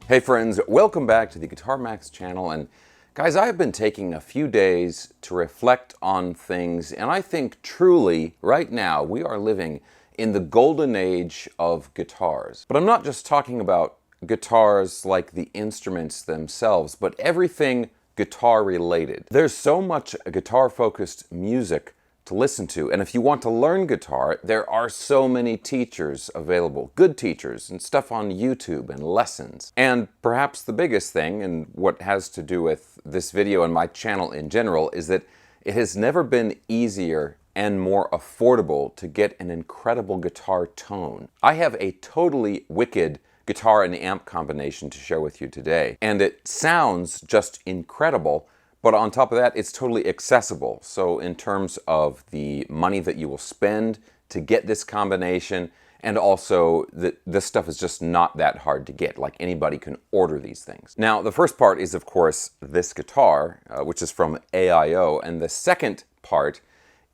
Hey friends, welcome back to the Guitar Max channel. And guys, I have been taking a few days to reflect on things, and I think truly right now we are living in the golden age of guitars. But I'm not just talking about guitars like the instruments themselves, but everything guitar related. There's so much guitar focused music to listen to, and if you want to learn guitar, there are so many teachers available, good teachers, and stuff on YouTube and lessons. And perhaps the biggest thing, and what has to do with this video and my channel in general, is that it has never been easier and more affordable to get an incredible guitar tone. I have a totally wicked guitar and amp combination to share with you today, and it sounds just incredible. But on top of that, it's totally accessible. So in terms of the money that you will spend to get this combination, and also this stuff is just not that hard to get. Like, anybody can order these things. Now, the first part is, of course, this guitar, which is from AIO. And the second part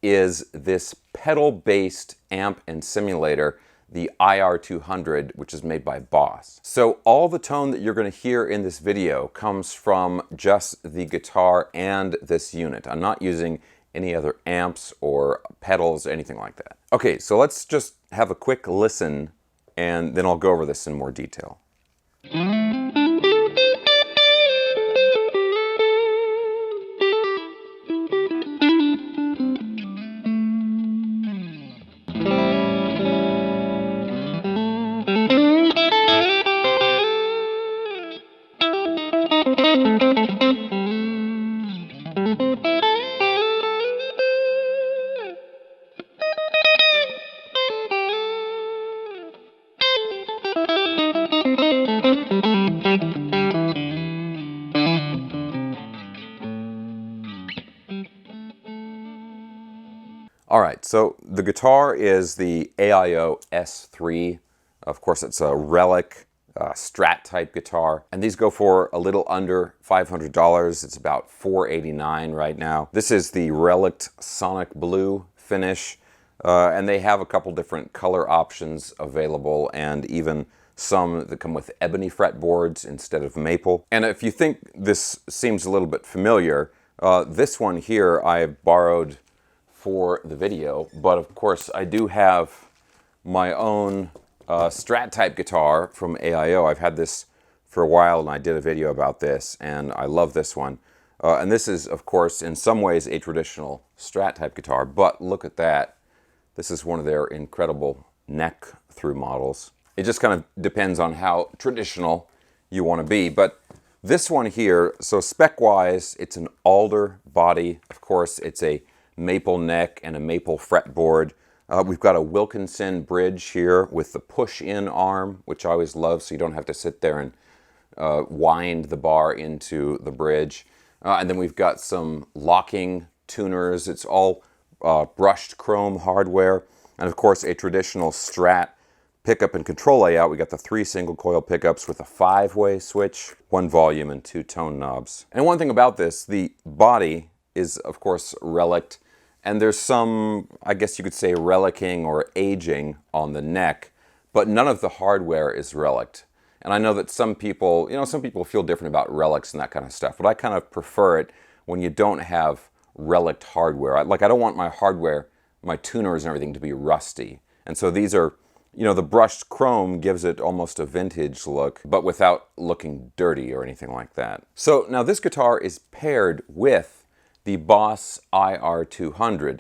is this pedal-based amp and simulator, the IR200, which is made by Boss. So all the tone that you're going to hear in this video comes from just the guitar and this unit. I'm not using any other amps or pedals or anything like that. Okay, so let's just have a quick listen, and then I'll go over this in more detail. All right, so the guitar is the AIO S3. Of course, it's a Relic strat type guitar, and these go for a little under $500. It's about $489 right now. This is the Relic Sonic Blue finish, and they have a couple different color options available, and even some that come with ebony fretboards instead of maple. And if you think this seems a little bit familiar, this one here I borrowed for the video, but of course I do have my own strat type guitar from AIO. I've had this for a while, and I did a video about this, and I love this one. And this is, of course, in some ways a traditional strat type guitar, but look at that. This is one of their incredible neck through models. It just kind of depends on how traditional you want to be. But this one here, so spec-wise, it's an alder body. Of course, it's a maple neck and a maple fretboard. We've got a Wilkinson bridge here with the push-in arm, which I always love, so you don't have to sit there and wind the bar into the bridge. And then we've got some locking tuners. It's all brushed chrome hardware. And of course, a traditional Strat pickup and control layout. We got the 3 single coil pickups with a 5-way switch, 1 volume and 2 tone knobs. And one thing about this, the body is of course relic, and there's some, I guess you could say, relicking or aging on the neck, but none of the hardware is relic. And I know that some people, some people feel different about relics and that kind of stuff, but I kind of prefer it when you don't have relic hardware. I don't want my hardware, my tuners and everything to be rusty. And so these are, the brushed chrome gives it almost a vintage look, but without looking dirty or anything like that. So now this guitar is paired with the Boss IR200,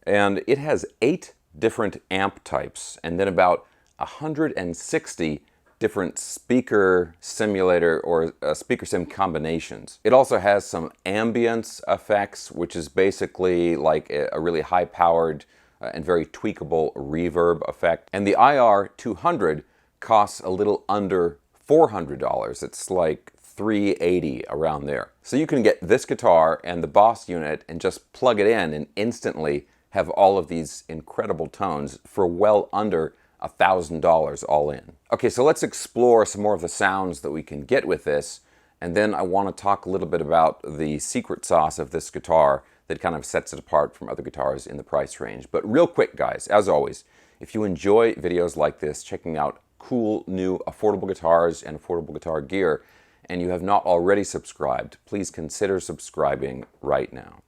and it has 8 different amp types, and then about 160 different speaker simulator or speaker sim combinations. It also has some ambience effects, which is basically like a really high-powered and very tweakable reverb effect. And the IR200 costs a little under $400. It's like 380, around there. So you can get this guitar and the Boss unit and just plug it in and instantly have all of these incredible tones for well under $1,000 all in. Okay, so let's explore some more of the sounds that we can get with this, and then I want to talk a little bit about the secret sauce of this guitar that kind of sets it apart from other guitars in the price range. But real quick, guys, as always, if you enjoy videos like this, checking out cool new affordable guitars and affordable guitar gear, and you have not already subscribed, please consider subscribing right now.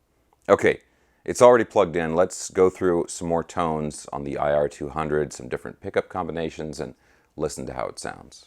Okay, it's already plugged in. Let's go through some more tones on the IR200, some different pickup combinations, and listen to how it sounds.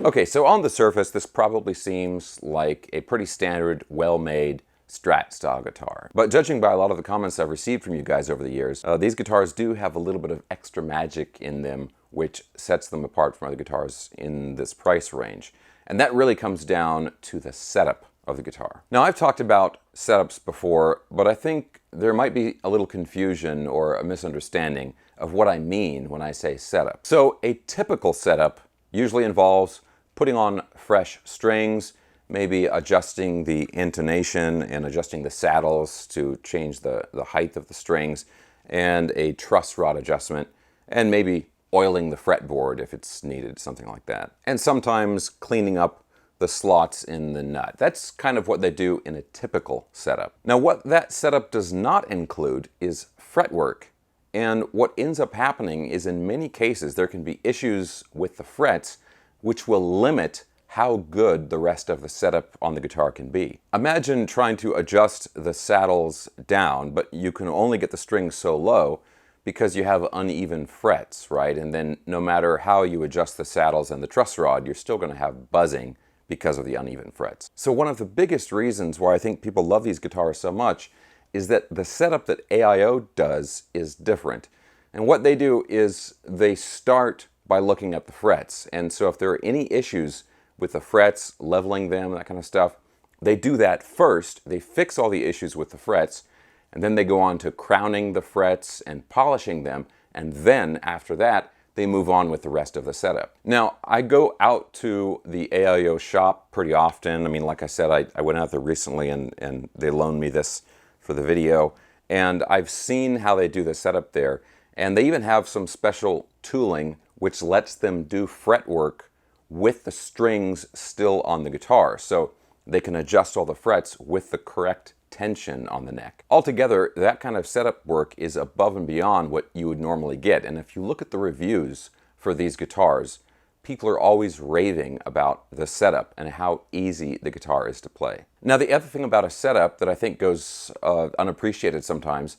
Okay, so on the surface, this probably seems like a pretty standard, well-made Strat style guitar. But judging by a lot of the comments I've received from you guys over the years, these guitars do have a little bit of extra magic in them, which sets them apart from other guitars in this price range. And that really comes down to the setup of the guitar. Now, I've talked about setups before, but I think there might be a little confusion or a misunderstanding of what I mean when I say setup. So a typical setup usually involves putting on fresh strings, maybe adjusting the intonation and adjusting the saddles to change the height of the strings, and a truss rod adjustment, and maybe oiling the fretboard if it's needed, something like that. And sometimes cleaning up the slots in the nut. That's kind of what they do in a typical setup. Now, what that setup does not include is fretwork. And what ends up happening is, in many cases, there can be issues with the frets which will limit how good the rest of the setup on the guitar can be. Imagine trying to adjust the saddles down, but you can only get the strings so low because you have uneven frets, right? And then no matter how you adjust the saddles and the truss rod, you're still going to have buzzing because of the uneven frets. So one of the biggest reasons why I think people love these guitars so much is that the setup that AIO does is different. And what they do is they start by looking at the frets. And so if there are any issues with the frets, leveling them, that kind of stuff, they do that first. They fix all the issues with the frets, and then they go on to crowning the frets and polishing them. And then after that, they move on with the rest of the setup. Now, I go out to the AIO shop pretty often. I mean, like I said, I went out there recently and they loaned me this for the video. And I've seen how they do the setup there. And they even have some special tooling which lets them do fretwork with the strings still on the guitar. So they can adjust all the frets with the correct tension on the neck. Altogether, that kind of setup work is above and beyond what you would normally get. And if you look at the reviews for these guitars, people are always raving about the setup and how easy the guitar is to play. Now, the other thing about a setup that I think goes unappreciated sometimes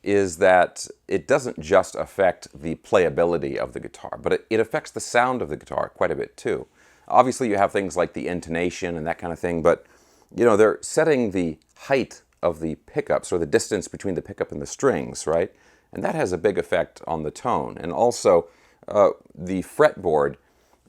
is that it doesn't just affect the playability of the guitar, but it affects the sound of the guitar quite a bit too. Obviously, you have things like the intonation and that kind of thing, but you know, they're setting the height of the pickups, or the distance between the pickup and the strings, right? And that has a big effect on the tone. And also, the fretboard,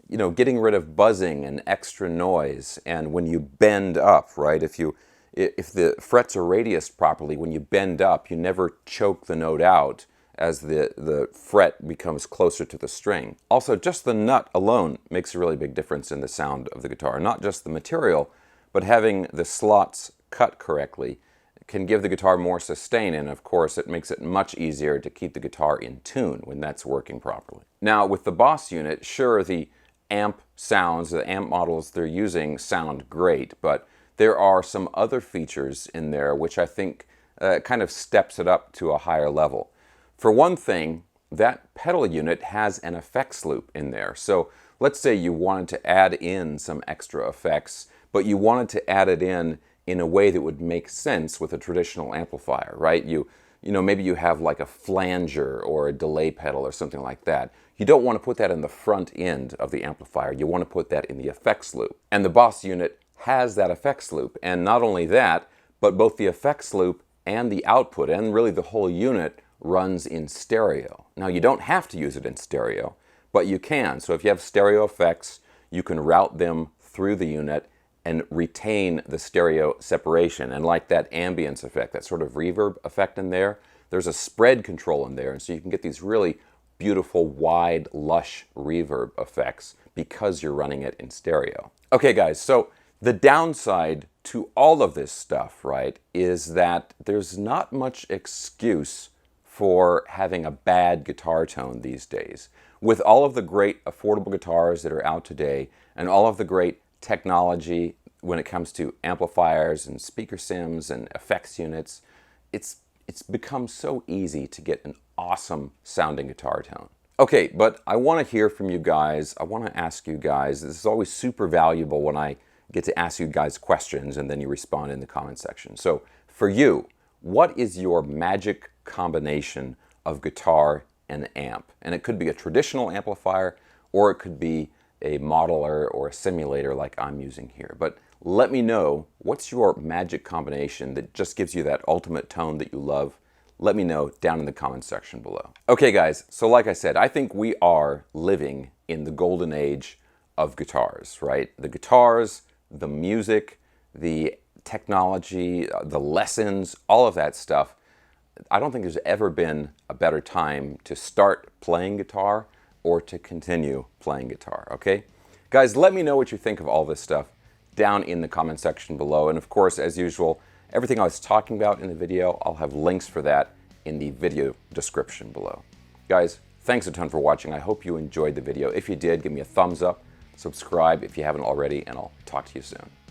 you know, getting rid of buzzing and extra noise. And when you bend up, right, if the frets are radiused properly, when you bend up, you never choke the note out as the fret becomes closer to the string. Also, just the nut alone makes a really big difference in the sound of the guitar. Not just the material, but having the slots cut correctly can give the guitar more sustain, and of course it makes it much easier to keep the guitar in tune when that's working properly. Now with the Boss unit, sure, the amp sounds, the amp models they're using sound great, but there are some other features in there which I think kind of steps it up to a higher level. For one thing, that pedal unit has an effects loop in there. So let's say you wanted to add in some extra effects, but you wanted to add it in a way that would make sense with a traditional amplifier, right? You know, maybe you have like a flanger or a delay pedal or something like that. You don't want to put that in the front end of the amplifier. You want to put that in the effects loop. And the Boss unit has that effects loop. And not only that, but both the effects loop and the output, and really the whole unit, runs in stereo. Now, you don't have to use it in stereo, but you can. So if you have stereo effects, you can route them through the unit and retain the stereo separation. And like that ambience effect, that sort of reverb effect in there, there's a spread control in there, and so you can get these really beautiful, wide, lush reverb effects because you're running it in stereo. Okay guys, so the downside to all of this stuff, right, is that there's not much excuse for having a bad guitar tone these days. With all of the great affordable guitars that are out today, and all of the great technology when it comes to amplifiers and speaker sims and effects units, it's become so easy to get an awesome sounding guitar tone. Okay, but I want to hear from you guys. I want to ask you guys. This is always super valuable when I get to ask you guys questions and then you respond in the comment section. So for you, what is your magic combination of guitar and amp? And it could be a traditional amplifier, or it could be a modeler or a simulator like I'm using here. But let me know, what's your magic combination that just gives you that ultimate tone that you love? Let me know down in the comment section below. Okay guys, so like I said, I think we are living in the golden age of guitars, right? The guitars, the music, the technology, the lessons, all of that stuff. I don't think there's ever been a better time to start playing guitar or to continue playing guitar, okay? Guys, let me know what you think of all this stuff down in the comment section below. And of course, as usual, everything I was talking about in the video, I'll have links for that in the video description below. Guys, thanks a ton for watching. I hope you enjoyed the video. If you did, give me a thumbs up, subscribe if you haven't already, and I'll talk to you soon.